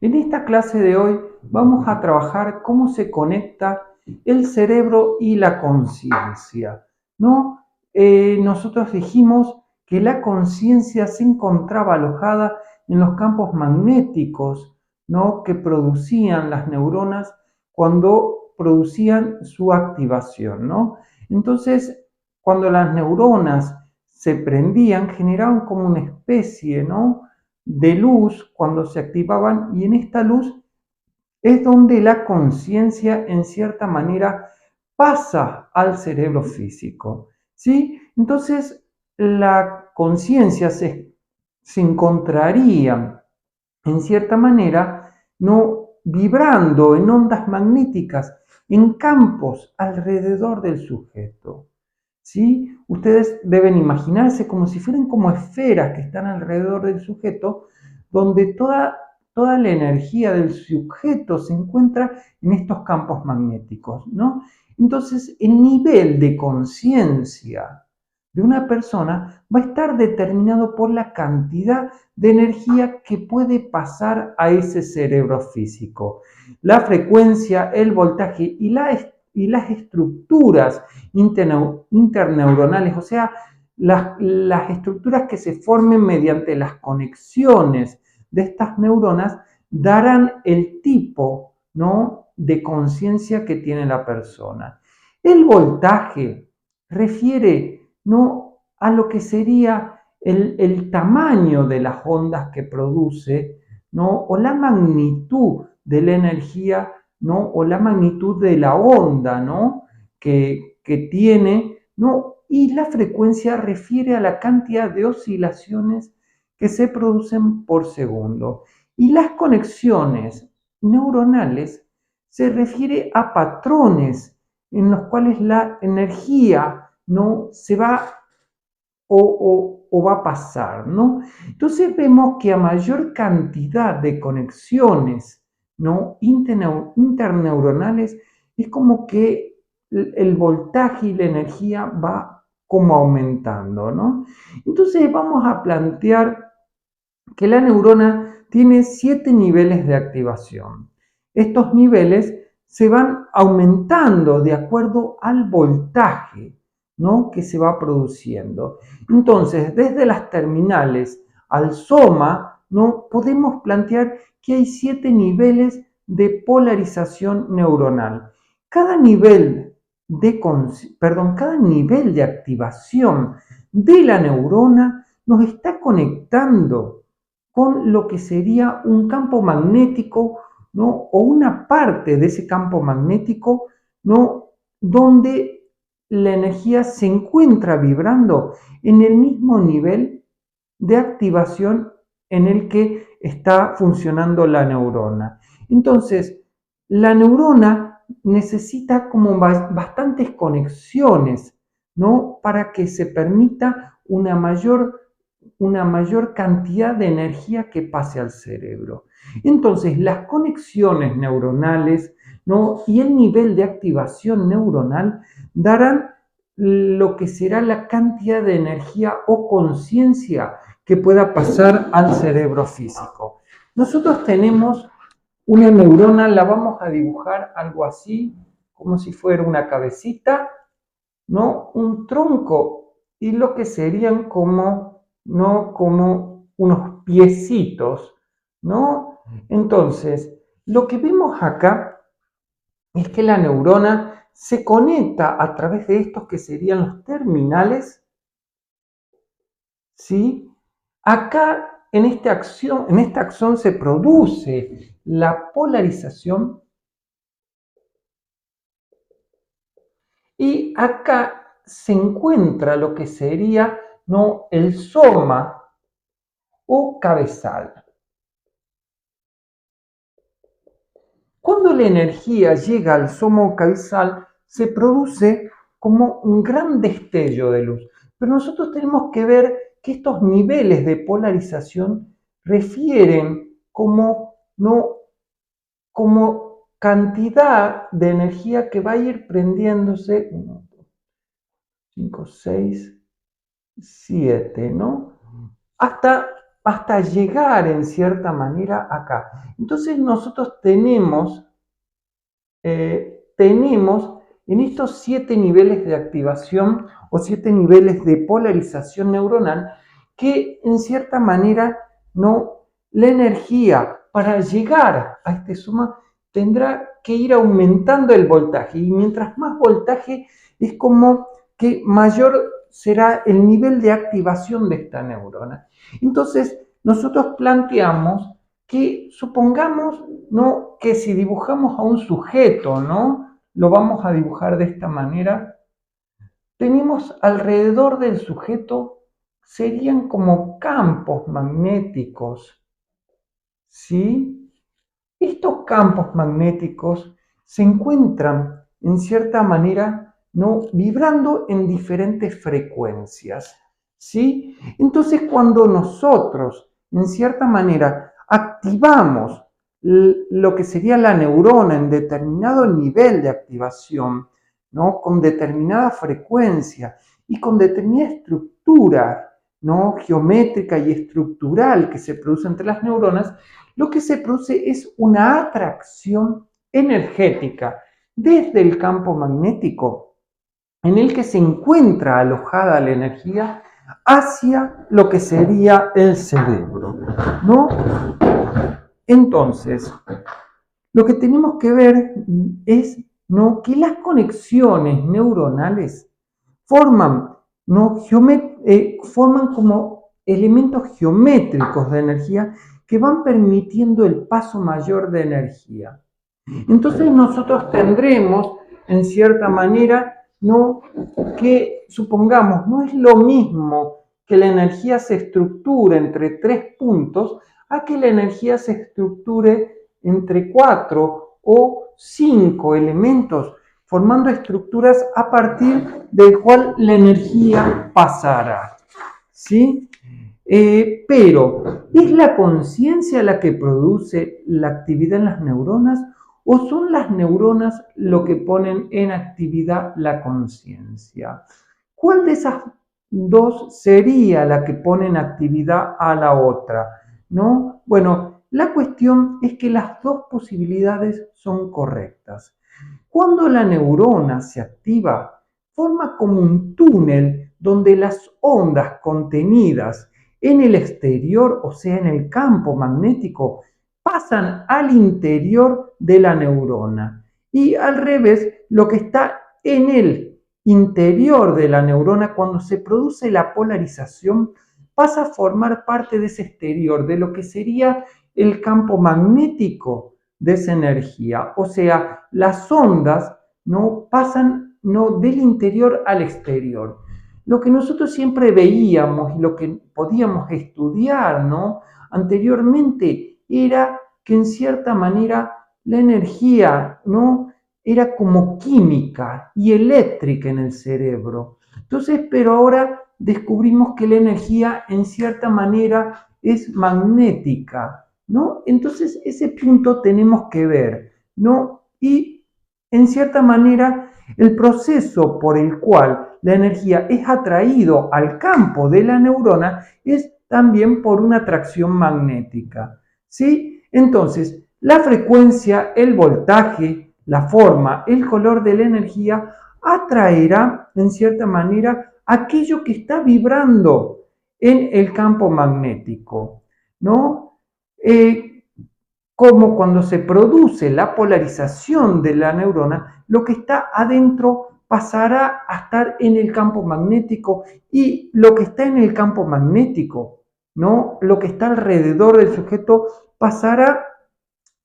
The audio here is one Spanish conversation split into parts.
En esta clase de hoy vamos a trabajar cómo se conecta el cerebro y la conciencia, ¿no? Nosotros dijimos que la conciencia se encontraba alojada en los campos magnéticos, ¿no? Que producían las neuronas cuando producían su activación, ¿no? Entonces, cuando las neuronas se prendían, generaban como una especie, ¿no? De luz cuando se activaban, y en esta luz es donde la conciencia en cierta manera pasa al cerebro físico, ¿sí? Entonces la conciencia se encontraría en cierta manera no vibrando en ondas magnéticas, en campos alrededor del sujeto. ¿Sí? Ustedes deben imaginarse como si fueran como esferas que están alrededor del sujeto, donde toda la energía del sujeto se encuentra en estos campos magnéticos, ¿no? Entonces, el nivel de conciencia de una persona va a estar determinado por la cantidad de energía que puede pasar a ese cerebro físico. La frecuencia, el voltaje y las estructuras interneuronales, o sea, las estructuras que se formen mediante las conexiones de estas neuronas darán el tipo, ¿no?, de conciencia que tiene la persona. El voltaje refiere, ¿no?, a lo que sería el tamaño de las ondas que produce, ¿no?, o la magnitud de la energía, ¿no?, o la magnitud de la onda, ¿no?, que tiene, ¿no? Y la frecuencia refiere a la cantidad de oscilaciones que se producen por segundo. Y las conexiones neuronales se refiere a patrones en los cuales la energía no se va o va a pasar, ¿no? Entonces vemos que a mayor cantidad de conexiones, ¿no?, interneuronales, es como que el voltaje y la energía va como aumentando, ¿no? Entonces vamos a plantear que la neurona tiene 7 niveles de activación. Estos niveles se van aumentando de acuerdo al voltaje, ¿no?, que se va produciendo. Entonces, desde las terminales al soma, ¿no?, podemos plantear que hay 7 niveles de polarización neuronal. Cada nivel cada nivel de activación de la neurona nos está conectando con lo que sería un campo magnético, ¿no?, o una parte de ese campo magnético, ¿no?, donde la energía se encuentra vibrando en el mismo nivel de activación en el que está funcionando la neurona. Entonces, la neurona necesita como bastantes conexiones, ¿no?, para que se permita una mayor cantidad de energía que pase al cerebro. Entonces, las conexiones neuronales, ¿no?, y el nivel de activación neuronal darán lo que será la cantidad de energía o conciencia que pueda pasar al cerebro físico. Nosotros tenemos una neurona, la vamos a dibujar algo así, como si fuera una cabecita, ¿no?, un tronco y lo que serían como, ¿no?, como unos piecitos, ¿no? Entonces, lo que vemos acá es que la neurona se conecta a través de estos que serían los terminales, ¿sí? Acá en esta acción se produce la polarización y acá se encuentra lo que sería, ¿no?, el soma o cabezal. Cuando la energía llega al soma o cabezal, se produce como un gran destello de luz. Pero nosotros tenemos que ver que estos niveles de polarización refieren como, ¿no?, como cantidad de energía que va a ir prendiéndose, 1, 5, 6, 7, ¿no?, hasta hasta llegar en cierta manera acá. Entonces nosotros tenemos en estos 7 niveles de activación o 7 niveles de polarización neuronal que en cierta manera no, la energía para llegar a este suma tendrá que ir aumentando el voltaje y mientras más voltaje es como que mayor será el nivel de activación de esta neurona. Entonces nosotros planteamos que supongamos, ¿no?, que si dibujamos a un sujeto, ¿no?, lo vamos a dibujar de esta manera, tenemos alrededor del sujeto, serían como campos magnéticos, ¿sí? Estos campos magnéticos se encuentran, en cierta manera, ¿no?, vibrando en diferentes frecuencias, ¿sí? Entonces, cuando nosotros, en cierta manera, activamos lo que sería la neurona en determinado nivel de activación, ¿no?, con determinada frecuencia y con determinada estructura, ¿no?, geométrica y estructural que se produce entre las neuronas, lo que se produce es una atracción energética desde el campo magnético en el que se encuentra alojada la energía hacia lo que sería el cerebro, ¿no? Entonces, lo que tenemos que ver es, ¿no?, que las conexiones neuronales forman, ¿no?, forman como elementos geométricos de energía que van permitiendo el paso mayor de energía. Entonces nosotros tendremos, en cierta manera, ¿no?, que supongamos, no es lo mismo que la energía se estructure entre 3 puntos a que la energía se estructure entre 4 o 5 elementos, formando estructuras a partir del cual la energía pasará, ¿sí? Pero, ¿es la conciencia la que produce la actividad en las neuronas o son las neuronas lo que ponen en actividad la conciencia? ¿Cuál de esas dos sería la que pone en actividad a la otra? ¿No? Bueno, la cuestión es que las dos posibilidades son correctas. Cuando la neurona se activa, forma como un túnel donde las ondas contenidas en el exterior, o sea, en el campo magnético, pasan al interior de la neurona. Y al revés, lo que está en el interior de la neurona, cuando se produce la polarización, pasa a formar parte de ese exterior, de lo que sería el campo magnético de esa energía. O sea, las ondas no pasan no del interior al exterior. Lo que nosotros siempre veíamos y lo que podíamos estudiar, ¿no?, anteriormente era que en cierta manera la energía, ¿no?, era como química y eléctrica en el cerebro. Entonces, pero ahora descubrimos que la energía en cierta manera es magnética, ¿no? Entonces, ese punto tenemos que ver, ¿no? Y en cierta manera, el proceso por el cual la energía es atraído al campo de la neurona es también por una atracción magnética, ¿sí? Entonces, la frecuencia, el voltaje, la forma, el color de la energía atraerá en cierta manera aquello que está vibrando en el campo magnético, ¿no? Como cuando se produce la polarización de la neurona, lo que está adentro pasará a estar en el campo magnético y lo que está en el campo magnético, ¿no?, lo que está alrededor del sujeto pasará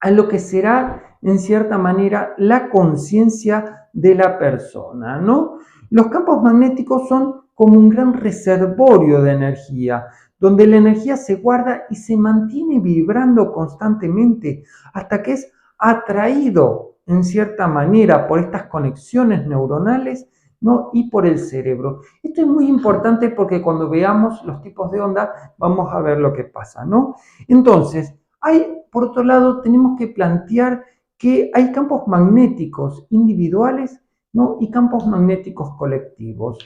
a lo que será, en cierta manera, la conciencia de la persona, ¿no? Los campos magnéticos son como un gran reservorio de energía, donde la energía se guarda y se mantiene vibrando constantemente hasta que es atraído, en cierta manera, por estas conexiones neuronales, ¿no?, y por el cerebro. Esto es muy importante porque cuando veamos los tipos de onda vamos a ver lo que pasa, ¿no? Entonces, por otro lado, tenemos que plantear que hay campos magnéticos individuales, ¿no?, y campos magnéticos colectivos.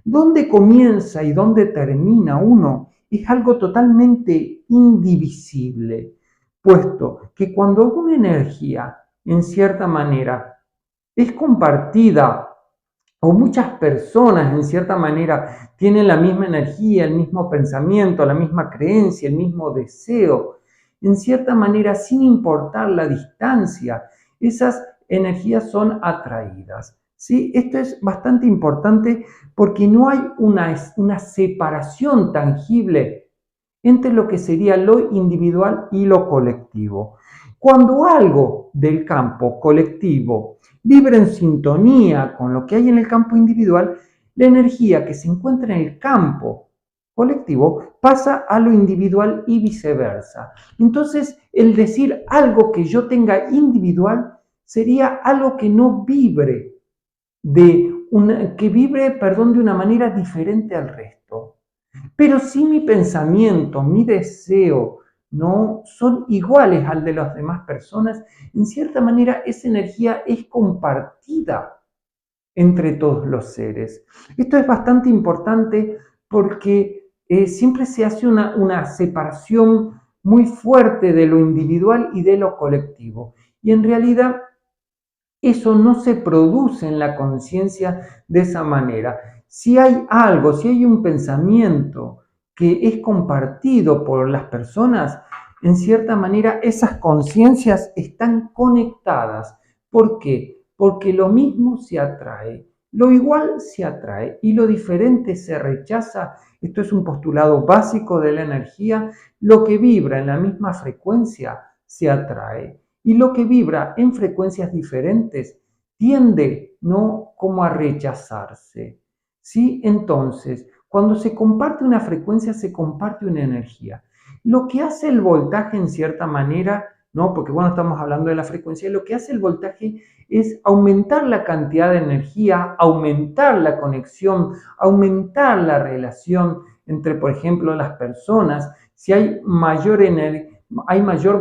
¿Dónde comienza y dónde termina uno? es algo totalmente indivisible, puesto que cuando una energía, en cierta manera, es compartida o muchas personas en cierta manera tienen la misma energía, el mismo pensamiento, la misma creencia, el mismo deseo, en cierta manera sin importar la distancia, esas energías son atraídas. ¿Sí? Esto es bastante importante porque no hay una separación tangible entre lo que sería lo individual y lo colectivo. Cuando algo del campo colectivo vibra en sintonía con lo que hay en el campo individual, la energía que se encuentra en el campo colectivo pasa a lo individual y viceversa. Entonces, el decir algo que yo tenga individual sería algo que no vibre de una manera diferente al resto. Pero si mi pensamiento, mi deseo, no son iguales al de las demás personas, en cierta manera esa energía es compartida entre todos los seres. Esto es bastante importante porque siempre se hace una separación muy fuerte de lo individual y de lo colectivo. Y en realidad eso no se produce en la conciencia de esa manera. Si hay algo, si hay un pensamiento que es compartido por las personas, en cierta manera esas conciencias están conectadas. ¿Por qué? Porque lo mismo se atrae, lo igual se atrae y lo diferente se rechaza. Esto es un postulado básico de la energía. Lo que vibra en la misma frecuencia se atrae. Y lo que vibra en frecuencias diferentes tiende, ¿no?, como a rechazarse. ¿Sí? Entonces, cuando se comparte una frecuencia, se comparte una energía. Lo que hace el voltaje en cierta manera, ¿no? Porque bueno, estamos hablando de la frecuencia, lo que hace el voltaje es aumentar la cantidad de energía, aumentar la conexión, aumentar la relación entre, por ejemplo, las personas. Si hay mayor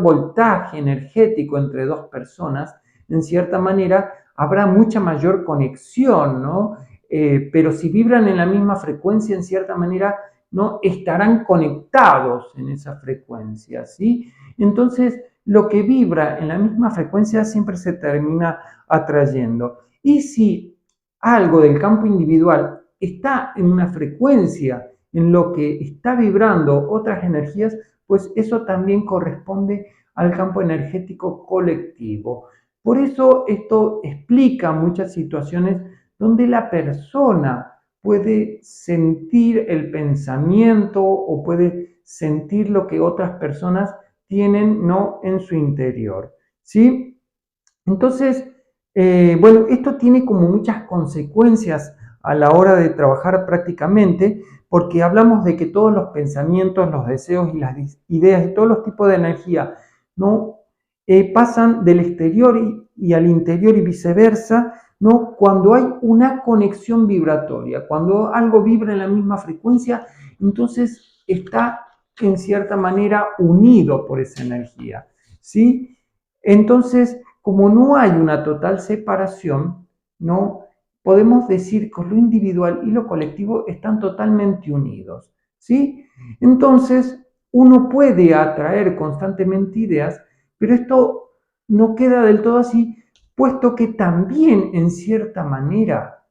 voltaje energético entre dos personas, en cierta manera habrá mucha mayor conexión, ¿no? Pero si vibran en la misma frecuencia, en cierta manera, ¿no?, estarán conectados en esa frecuencia, ¿sí? Entonces, lo que vibra en la misma frecuencia siempre se termina atrayendo. Y si algo del campo individual está en una frecuencia en lo que está vibrando otras energías, pues eso también corresponde al campo energético colectivo. Por eso esto explica muchas situaciones donde la persona puede sentir el pensamiento o puede sentir lo que otras personas tienen, ¿no?, en su interior, ¿sí? Entonces, bueno, esto tiene como muchas consecuencias a la hora de trabajar prácticamente, porque hablamos de que todos los pensamientos, los deseos y las ideas y todos los tipos de energía, ¿no?, pasan del exterior y al interior y viceversa, ¿no?, cuando hay una conexión vibratoria, cuando algo vibra en la misma frecuencia, entonces está en cierta manera unido por esa energía, ¿sí? Entonces, como no hay una total separación, ¿no?, podemos decir que lo individual y lo colectivo están totalmente unidos, ¿sí? Entonces, uno puede atraer constantemente ideas, pero esto no queda del todo así, puesto que también, en cierta manera,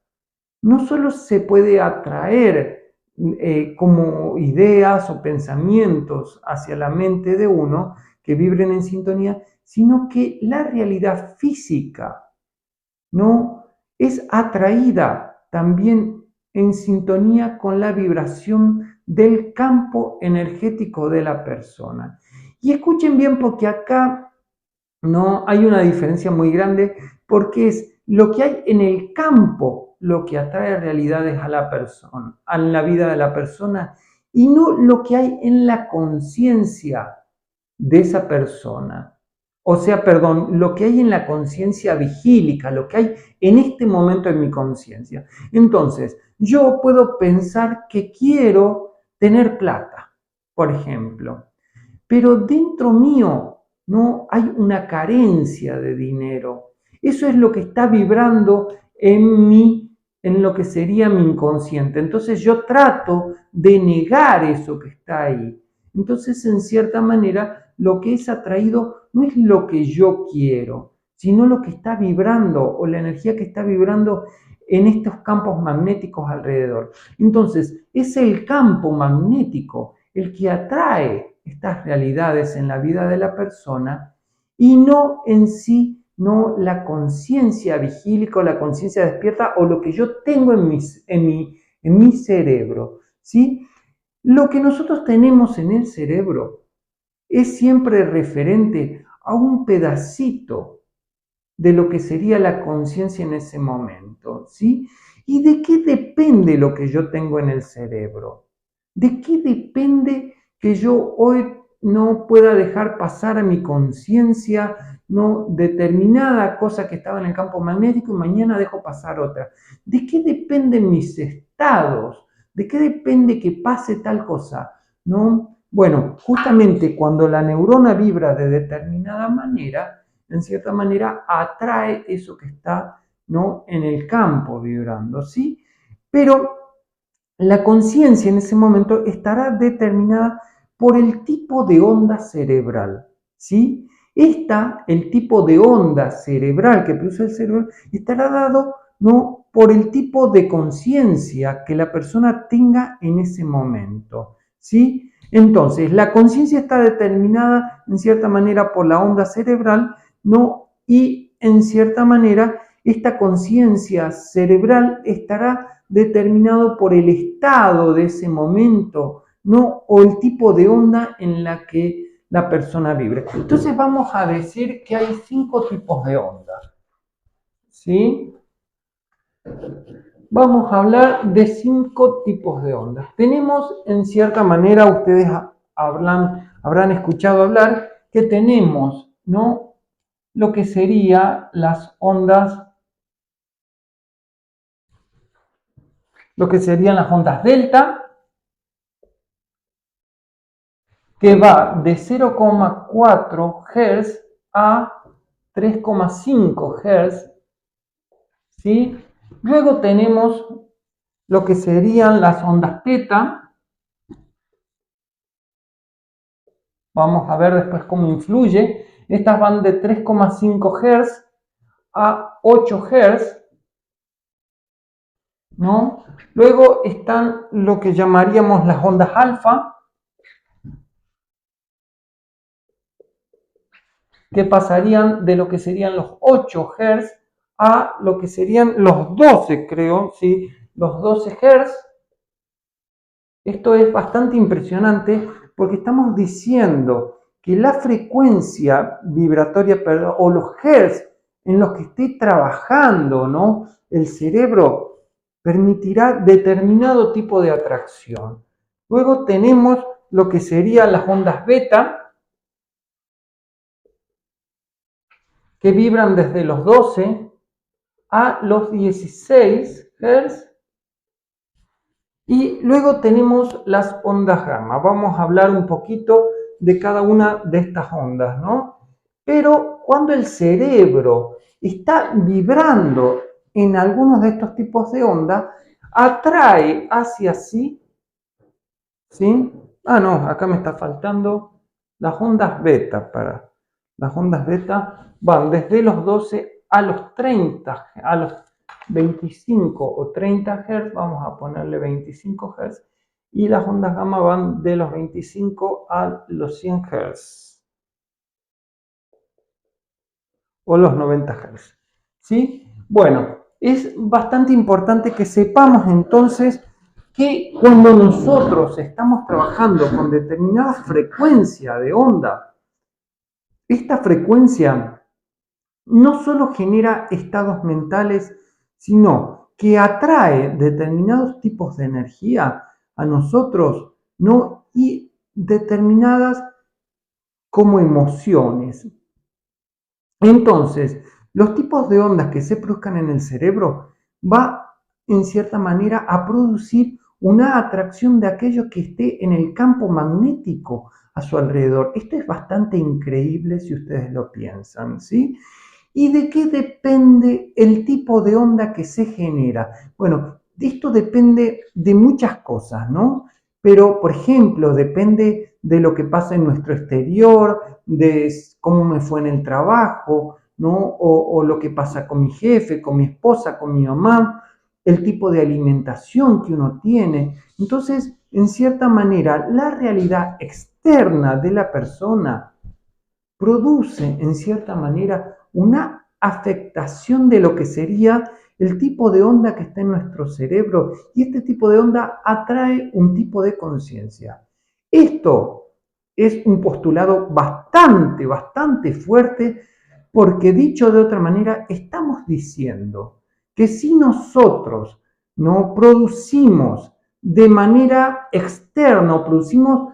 no solo se puede atraer como ideas o pensamientos hacia la mente de uno que vibren en sintonía, sino que la realidad física, ¿no?, es atraída también en sintonía con la vibración del campo energético de la persona. Y escuchen bien porque acá no hay una diferencia muy grande porque es lo que hay en el campo lo que atrae realidades a la persona, a la vida de la persona, y no lo que hay en la conciencia de esa persona. O sea, perdón, lo que hay en la conciencia vigílica, lo que hay en este momento en mi conciencia. Entonces, yo puedo pensar que quiero tener plata, por ejemplo, pero dentro mío no hay una carencia de dinero. Eso es lo que está vibrando en mi en lo que sería mi inconsciente. Entonces yo trato de negar eso que está ahí. Entonces, en cierta manera, lo que es atraído no es lo que yo quiero, sino lo que está vibrando o la energía que está vibrando en estos campos magnéticos alrededor. Entonces, es el campo magnético el que atrae estas realidades en la vida de la persona y no en sí, no la conciencia vigílica o la conciencia despierta o lo que yo tengo en mi cerebro, ¿sí? Lo que nosotros tenemos en el cerebro es siempre referente a un pedacito de lo que sería la conciencia en ese momento, ¿sí? ¿Y de qué depende lo que yo tengo en el cerebro? ¿De qué depende que yo hoy no pueda dejar pasar a mi conciencia no determinada cosa que estaba en el campo magnético y mañana dejo pasar otra? ¿De qué dependen mis estados? ¿De qué depende que pase tal cosa? ¿No? Bueno, justamente cuando la neurona vibra de determinada manera, en cierta manera atrae eso que está, ¿no?, en el campo vibrando, ¿sí? Pero la conciencia en ese momento estará determinada por el tipo de onda cerebral, ¿sí? El tipo de onda cerebral que produce el cerebro estará dado, ¿no?, por el tipo de conciencia que la persona tenga en ese momento, ¿sí? Entonces, la conciencia está determinada en cierta manera por la onda cerebral, ¿no? Y en cierta manera esta conciencia cerebral estará determinado por el estado de ese momento, ¿no? O el tipo de onda en la que la persona vibre. Entonces vamos a decir que hay 5 tipos de onda, ¿sí? Vamos a hablar de 5 tipos de ondas. Tenemos, en cierta manera, ustedes habrán escuchado hablar que tenemos, ¿no?, lo que serían las ondas, delta, que va de 0,4 Hz a 3,5 Hz, ¿sí? Luego tenemos lo que serían las ondas teta. Vamos a ver después cómo influye. Estas van de 3,5 Hz a 8 Hz, ¿no? Luego están lo que llamaríamos las ondas alfa, que pasarían de lo que serían los 8 Hz a lo que serían los 12, creo, ¿sí? Los 12 Hz. Esto es bastante impresionante porque estamos diciendo que la frecuencia vibratoria, o los Hz en los que esté trabajando, ¿no?, el cerebro, permitirá determinado tipo de atracción. Luego tenemos lo que serían las ondas beta, que vibran desde los 12 a los 16 Hz. Y luego tenemos las ondas gamma. Vamos a hablar un poquito de cada una de estas ondas, ¿no? Pero cuando el cerebro está vibrando en algunos de estos tipos de ondas, atrae hacia sí, ¿sí? Ah, no, acá me está faltando las ondas beta. Las ondas beta van desde los 12 a los 30, a los 25 o 30 Hz, vamos a ponerle 25 Hz, y las ondas gamma van de los 25 a los 100 Hz o los 90 Hz, ¿sí? Bueno, es bastante importante que sepamos entonces que cuando nosotros estamos trabajando con determinada frecuencia de onda, esta frecuencia no solo genera estados mentales, sino que atrae determinados tipos de energía a nosotros, ¿no?, y determinadas como emociones. Entonces, los tipos de ondas que se produzcan en el cerebro va en cierta manera a producir una atracción de aquello que esté en el campo magnético a su alrededor. Esto es bastante increíble si ustedes lo piensan, ¿sí? ¿Y de qué depende el tipo de onda que se genera? Bueno, esto depende de muchas cosas, ¿no? Pero, por ejemplo, depende de lo que pasa en nuestro exterior, de cómo me fue en el trabajo, ¿no? O lo que pasa con mi jefe, con mi esposa, con mi mamá, el tipo de alimentación que uno tiene. Entonces, en cierta manera, la realidad externa de la persona produce, en cierta manera, una afectación de lo que sería el tipo de onda que está en nuestro cerebro, y este tipo de onda atrae un tipo de conciencia. Esto es un postulado bastante fuerte, porque dicho de otra manera, estamos diciendo que si nosotros no producimos de manera externa, o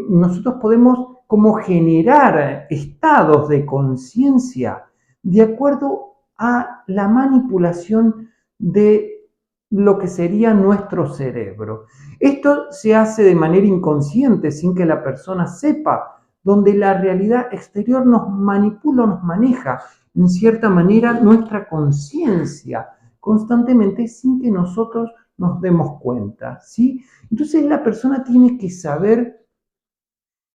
nosotros podemos como generar estados de conciencia de acuerdo a la manipulación de lo que sería nuestro cerebro. Esto se hace de manera inconsciente, sin que la persona sepa, donde la realidad exterior nos manipula, nos maneja en cierta manera nuestra conciencia constantemente, sin que nosotros nos demos cuenta, ¿sí? Entonces la persona tiene que saber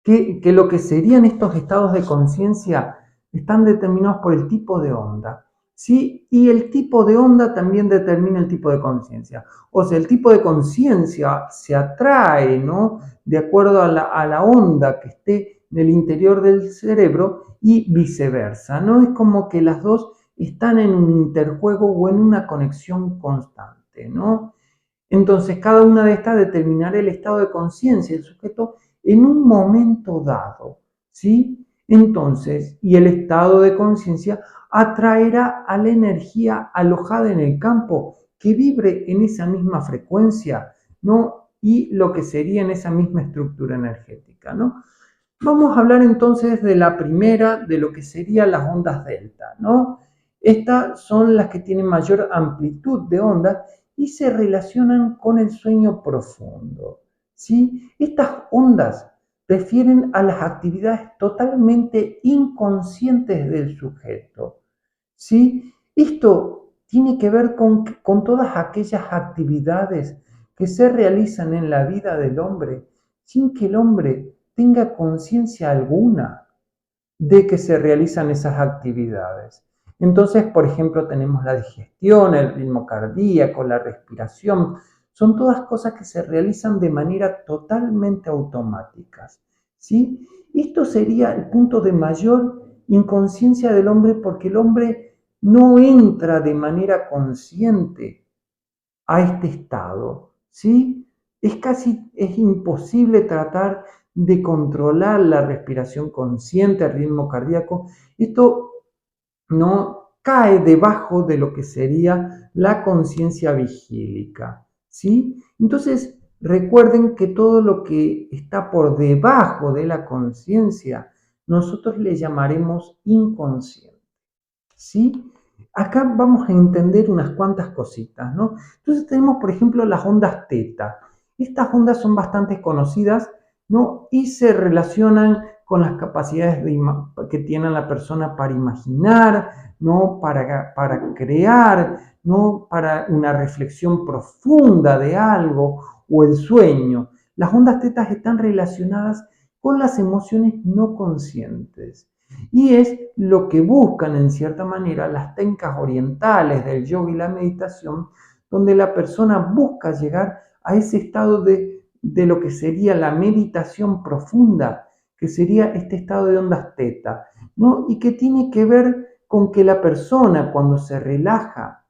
que lo que serían estos estados de conciencia están determinados por el tipo de onda, ¿sí? Y el tipo de onda también determina el tipo de conciencia. O sea, el tipo de conciencia se atrae, ¿no? De acuerdo a la onda que esté en el interior del cerebro, y viceversa, ¿no? Es como que las dos están en un interjuego o en una conexión constante, ¿no? Entonces, cada una de estas determinará el estado de conciencia del sujeto en un momento dado, ¿sí? Entonces, y el estado de conciencia atraerá a la energía alojada en el campo que vibre en esa misma frecuencia, ¿no? Y lo que sería en esa misma estructura energética, ¿no? Vamos a hablar entonces de la primera, de lo que serían las ondas delta, ¿no? Estas son las que tienen mayor amplitud de ondas y se relacionan con el sueño profundo, ¿sí? Estas ondas refieren a las actividades totalmente inconscientes del sujeto, ¿sí? Esto tiene que ver con todas aquellas actividades que se realizan en la vida del hombre sin que el hombre tenga conciencia alguna de que se realizan esas actividades. Entonces, por ejemplo, tenemos la digestión, el ritmo cardíaco, la respiración. Son todas cosas que se realizan de manera totalmente automáticas, ¿sí? Esto sería el punto de mayor inconsciencia del hombre, porque el hombre no entra de manera consciente a este estado, ¿sí? Es imposible tratar de controlar la respiración consciente, el ritmo cardíaco. Esto no cae debajo de lo que sería la conciencia vigílica, ¿sí? Entonces, recuerden que todo lo que está por debajo de la conciencia, nosotros le llamaremos inconsciente, ¿sí? Acá vamos a entender unas cuantas cositas, ¿no? Entonces tenemos, por ejemplo, las ondas teta. Estas ondas son bastante conocidas, ¿no? Y se relacionan con las capacidades que tiene la persona para imaginar, ¿no? Para crear, ¿no? Para una reflexión profunda de algo, o el sueño. Las ondas tetas están relacionadas con las emociones no conscientes. Y es lo que buscan, en cierta manera, las técnicas orientales del yoga y la meditación, donde la persona busca llegar a ese estado de lo que sería la meditación profunda, que sería este estado de ondas teta, ¿no? Y que tiene que ver con que la persona, cuando se relaja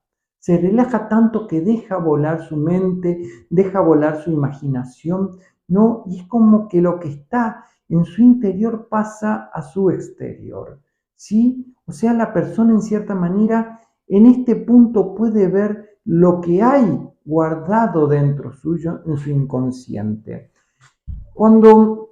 tanto que deja volar su mente, deja volar su imaginación, ¿no? Y es como que lo que está en su interior pasa a su exterior, ¿sí? O sea, la persona en cierta manera en este punto puede ver lo que hay guardado dentro suyo en su inconsciente. Cuando,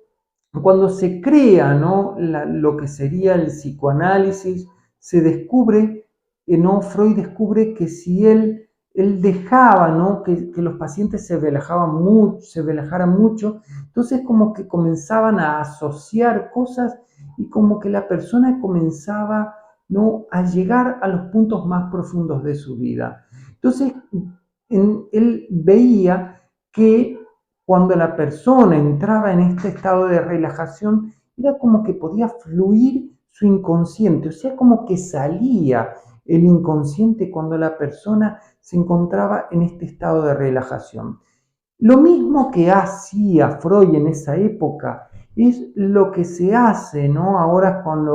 cuando se crea, ¿no? Lo que sería el psicoanálisis, se descubre, ¿no? Freud descubre que si él dejaba, ¿no? Que los pacientes se relajaran mucho, entonces como que comenzaban a asociar cosas, y como que la persona comenzaba ¿no? A llegar a los puntos más profundos de su vida. Entonces, él veía que cuando la persona entraba en este estado de relajación, era como que podía fluir su inconsciente, o sea, como que salía el inconsciente cuando la persona se encontraba en este estado de relajación. Lo mismo que hacía Freud en esa época es lo que se hace, ¿no? Ahora con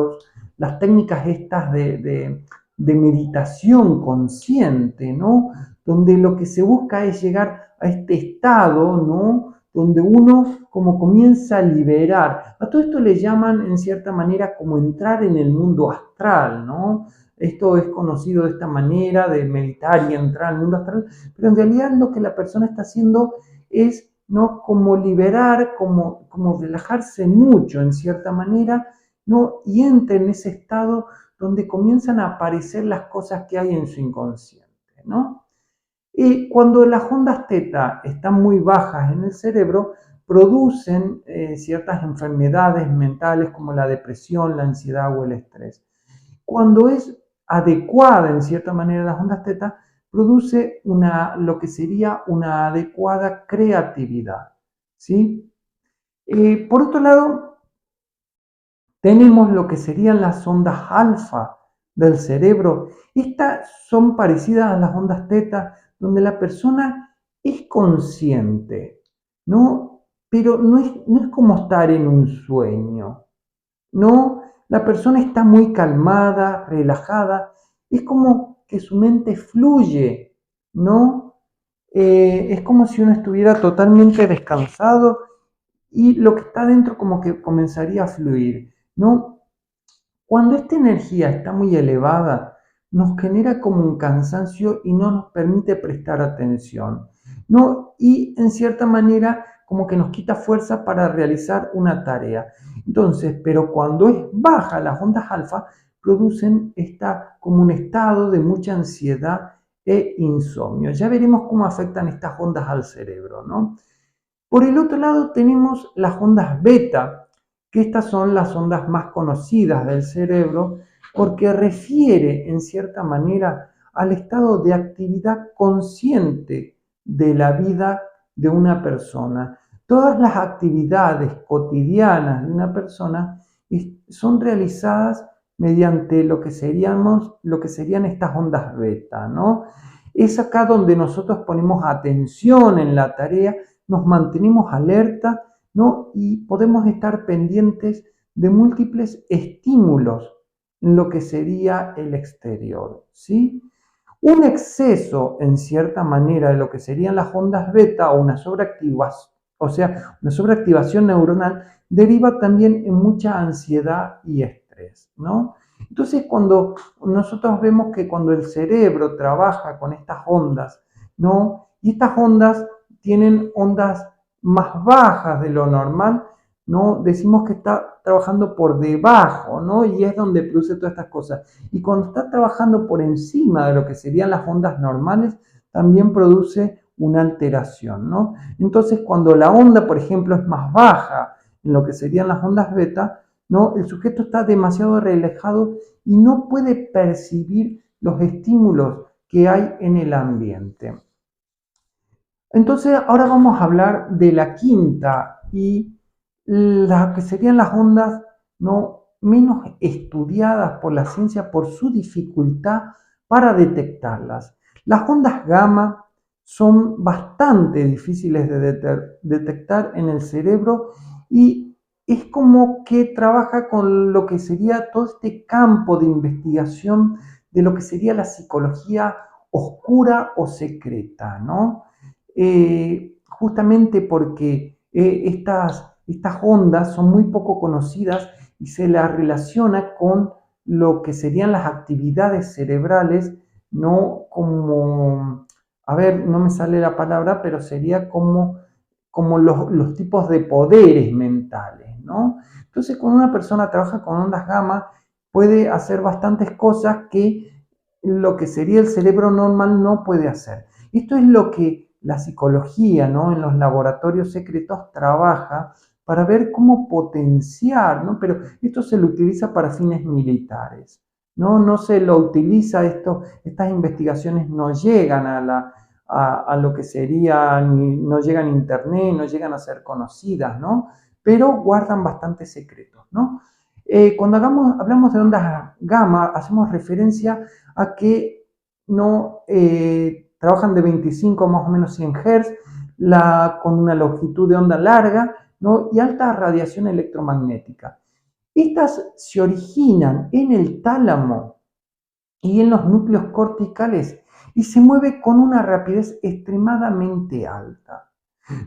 las técnicas estas de meditación consciente, ¿no? Donde lo que se busca es llegar a este estado, ¿no? Donde uno como comienza a liberar. A todo esto le llaman en cierta manera como entrar en el mundo astral, ¿no? Esto es conocido de esta manera de meditar y entrar al mundo astral, pero en realidad lo que la persona está haciendo es, ¿no? Como liberar, como relajarse mucho en cierta manera, ¿no? Y entra en ese estado donde comienzan a aparecer las cosas que hay en su inconsciente, ¿no? Y cuando las ondas teta están muy bajas en el cerebro, producen ciertas enfermedades mentales como la depresión, la ansiedad o el estrés. Cuando es adecuada en cierta manera las ondas teta, produce lo que sería una adecuada creatividad, ¿sí? Por otro lado, tenemos lo que serían las ondas alfa del cerebro. Estas son parecidas a las ondas teta, donde la persona es consciente, ¿no? Pero no es como estar en un sueño, ¿no? La persona está muy calmada, relajada, es como que su mente fluye, ¿no? Es como si uno estuviera totalmente descansado y lo que está dentro como que comenzaría a fluir, ¿no? Cuando esta energía está muy elevada, nos genera como un cansancio y no nos permite prestar atención, ¿no? Y en cierta manera como que nos quita fuerza para realizar una tarea. Entonces, pero cuando es baja, las ondas alfa producen como un estado de mucha ansiedad e insomnio. Ya veremos cómo afectan estas ondas al cerebro, ¿no? Por el otro lado tenemos las ondas beta, que estas son las ondas más conocidas del cerebro porque refiere en cierta manera al estado de actividad consciente de la vida de una persona. Todas las actividades cotidianas de una persona son realizadas mediante lo que serían estas ondas beta, ¿no? Es acá donde nosotros ponemos atención en la tarea, nos mantenemos alerta, ¿no? Y podemos estar pendientes de múltiples estímulos en lo que sería el exterior, ¿sí? Un exceso, en cierta manera, de lo que serían las ondas beta o una sobreactivación, o sea, una sobreactivación neuronal, deriva también en mucha ansiedad y estrés, ¿no? Entonces, cuando nosotros vemos que cuando el cerebro trabaja con estas ondas, ¿no? Y estas ondas tienen ondas más bajas de lo normal, ¿no? Decimos que está trabajando por debajo, ¿no? Y es donde produce todas estas cosas. Y cuando está trabajando por encima de lo que serían las ondas normales, también produce una alteración, ¿no? Entonces, cuando la onda, por ejemplo, es más baja en lo que serían las ondas beta, ¿no? El sujeto está demasiado relajado y no puede percibir los estímulos que hay en el ambiente. Entonces, ahora vamos a hablar de la quinta y las que serían las ondas no menos estudiadas por la ciencia por su dificultad para detectarlas. Las ondas gamma son bastante difíciles de detectar en el cerebro y es como que trabaja con lo que sería todo este campo de investigación de lo que sería la psicología oscura o secreta, ¿no? Justamente porque estas ondas son muy poco conocidas y se las relaciona con lo que serían las actividades cerebrales, no como, a ver, no me sale la palabra, pero sería como los tipos de poderes mentales, ¿no? Entonces, cuando una persona trabaja con ondas gamma, puede hacer bastantes cosas que lo que sería el cerebro normal no puede hacer. Esto es lo que la psicología, ¿no? En los laboratorios secretos trabaja para ver cómo potenciar, ¿no? Pero esto se lo utiliza para fines militares, no se lo utiliza, estas investigaciones no llegan a lo que sería, no llegan a internet, no llegan a ser conocidas, ¿no? Pero guardan bastantes secretos, ¿no? Cuando hablamos de ondas gamma, hacemos referencia a que no trabajan de 25 más o menos 100 Hz, con una longitud de onda larga, ¿no? Y alta radiación electromagnética. Estas se originan en el tálamo y en los núcleos corticales y se mueve con una rapidez extremadamente alta.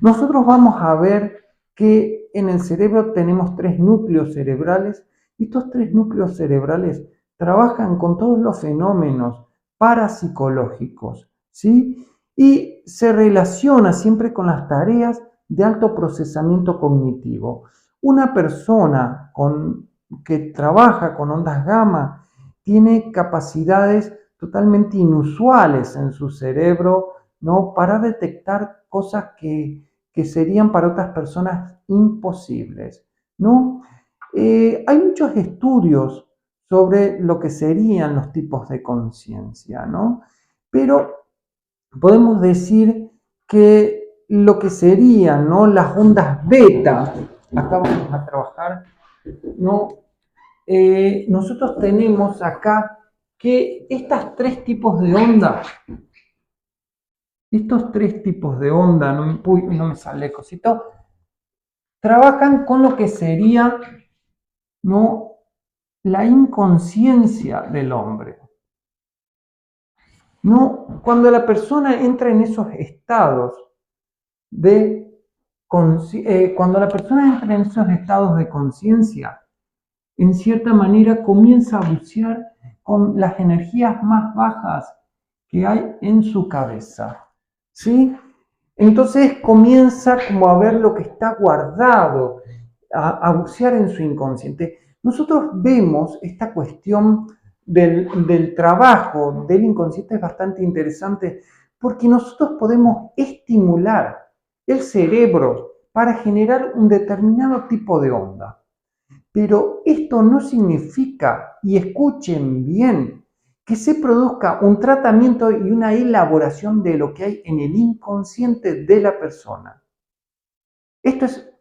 Nosotros vamos a ver que en el cerebro tenemos 3 núcleos cerebrales y estos 3 núcleos cerebrales trabajan con todos los fenómenos parapsicológicos, ¿sí? Y se relaciona siempre con las tareas de alto procesamiento cognitivo. Una persona que trabaja con ondas gamma tiene capacidades totalmente inusuales en su cerebro, ¿no? Para detectar cosas que serían para otras personas imposibles, ¿no? Hay muchos estudios sobre lo que serían los tipos de conciencia, ¿no? Pero podemos decir que lo que serían, ¿no? Las ondas beta, acá vamos a trabajar, ¿no? Nosotros tenemos acá que estos 3 tipos de onda, no me sale cosito, trabajan con lo que sería, ¿no? La inconsciencia del hombre. ¿No? Cuando la persona entra en esos estados cuando la persona entra en esos estados de conciencia, en cierta manera comienza a bucear con las energías más bajas que hay en su cabeza, ¿sí? Entonces comienza como a ver lo que está guardado, a bucear en su inconsciente. Nosotros vemos esta cuestión del trabajo del inconsciente es bastante interesante porque nosotros podemos estimular el cerebro para generar un determinado tipo de onda. Pero esto no significa, y escuchen bien, que se produzca un tratamiento y una elaboración de lo que hay en el inconsciente de la persona. Esto es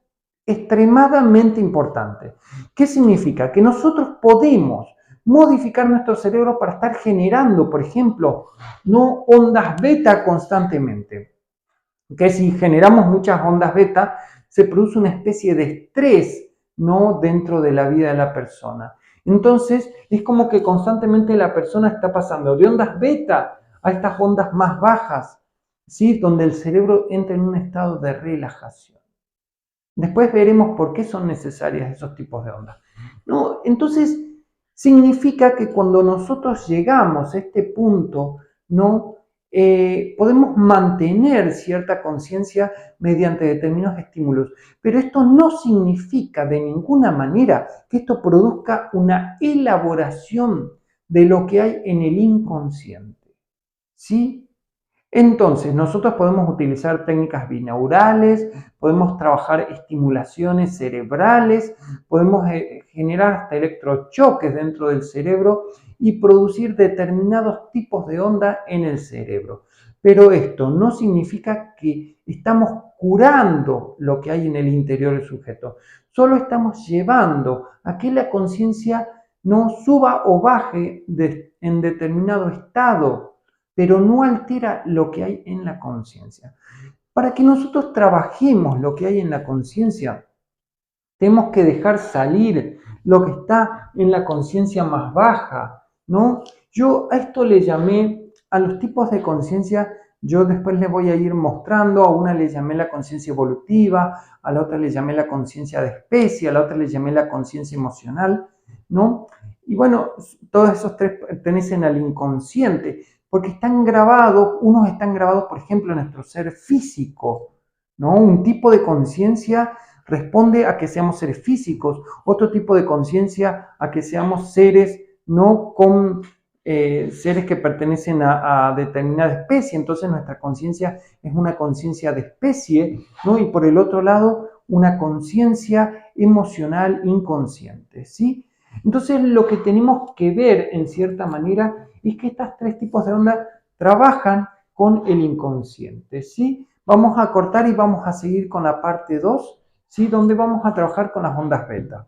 extremadamente importante. ¿Qué significa? Que nosotros podemos modificar nuestro cerebro para estar generando, por ejemplo, no ondas beta constantemente. Que si generamos muchas ondas beta, se produce una especie de estrés, ¿no? Dentro de la vida de la persona. Entonces, es como que constantemente la persona está pasando de ondas beta a estas ondas más bajas, ¿sí? Donde el cerebro entra en un estado de relajación. Después veremos por qué son necesarias esos tipos de ondas, ¿no? Entonces, significa que cuando nosotros llegamos a este punto, ¿no? Podemos mantener cierta conciencia mediante determinados estímulos, pero esto no significa de ninguna manera que esto produzca una elaboración de lo que hay en el inconsciente, ¿sí? Entonces, nosotros podemos utilizar técnicas binaurales, podemos trabajar estimulaciones cerebrales, podemos generar hasta electrochoques dentro del cerebro y producir determinados tipos de onda en el cerebro. Pero esto no significa que estamos curando lo que hay en el interior del sujeto. Solo estamos llevando a que la conciencia no suba o baje en determinado estado, pero no altera lo que hay en la conciencia. Para que nosotros trabajemos lo que hay en la conciencia, tenemos que dejar salir lo que está en la conciencia más baja, ¿no? Yo a esto le llamé, a los tipos de conciencia, yo después les voy a ir mostrando, a una le llamé la conciencia evolutiva, a la otra le llamé la conciencia de especie, a la otra le llamé la conciencia emocional, ¿no? Y bueno, todos esos 3 pertenecen al inconsciente, porque están grabados, unos están grabados, por ejemplo, en nuestro ser físico, ¿no? Un tipo de conciencia responde a que seamos seres físicos, otro tipo de conciencia a que seamos seres no con seres que pertenecen a determinada especie, entonces nuestra conciencia es una conciencia de especie, ¿no? Y por el otro lado, una conciencia emocional inconsciente, ¿sí? Entonces lo que tenemos que ver en cierta manera es que estos tres tipos de onda trabajan con el inconsciente, ¿sí? Vamos a cortar y vamos a seguir con la parte 2, ¿sí? Donde vamos a trabajar con las ondas beta.